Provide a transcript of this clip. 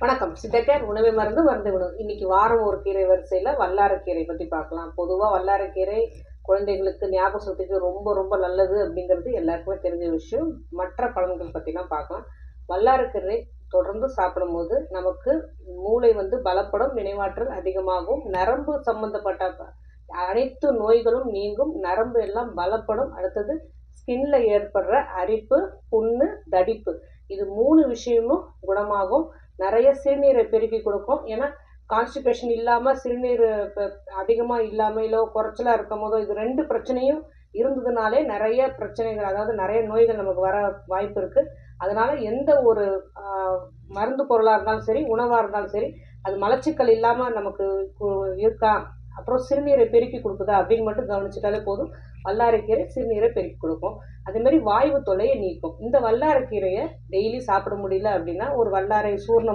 வணக்கம். சித்தக்கேர் உணவை மருந்து மருந்து உணவு. இன்னைக்கு வாரம் ஒரு கீரை வரிசையில் வல்லாரக்கீரை பற்றி பார்க்கலாம். பொதுவாக வல்லாரக்கீரை குழந்தைகளுக்கு ஞாபக சக்திக்கு ரொம்ப ரொம்ப நல்லது அப்படிங்கிறது எல்லாருக்குமே தெரிஞ்ச விஷயம். மற்ற பலன்கள் பற்றிலாம் பார்க்கலாம். வல்லாரக்கீரை தொடர்ந்து சாப்பிடும்போது நமக்கு மூளை பலப்படும், நினைவாற்றல் அதிகமாகும், நரம்பு சம்பந்தப்பட்ட அனைத்து நோய்களும் நீங்கும், நரம்பு எல்லாம் பலப்படும். அடுத்தது ஸ்கின்ல ஏற்படுற அரிப்பு, புண்ணு, தடிப்பு, இது 3 விஷயமும் குணமாகும். நிறைய சிறுநீரை பெருக்கி கொடுக்கும். ஏன்னா கான்ஸ்டிபேஷன் இல்லாமல் சிறுநீர் அதிகமாக இல்லாமல் இல்லை குறைச்சலாக இருக்கும் போதோ இது 2 பிரச்சனையும் இருந்ததுனாலே நிறைய பிரச்சனைகள், அதாவது நிறைய நோய்கள் நமக்கு வர வாய்ப்பு இருக்குது. அதனால் எந்த ஒரு மருந்து பொருளாக இருந்தாலும் சரி, உணவாக இருந்தாலும் சரி, அது மலச்சிக்கல் இல்லாமல் நமக்கு இருக்கா, அப்புறம் சிறுநீரை பெருக்கி கொடுக்குதா அப்படின்னு மட்டும் கவனிச்சிட்டாலே போதும். வல்லாரைக்கீரை சிறுநீரை பெருக்கி கொடுக்கும். அதேமாதிரி வாய்வு தொல்லையை நீக்கும். இந்த வல்லாரைக்கீரையை டெய்லி சாப்பிட முடியல அப்படின்னா ஒரு வல்லாரை சூர்ணம்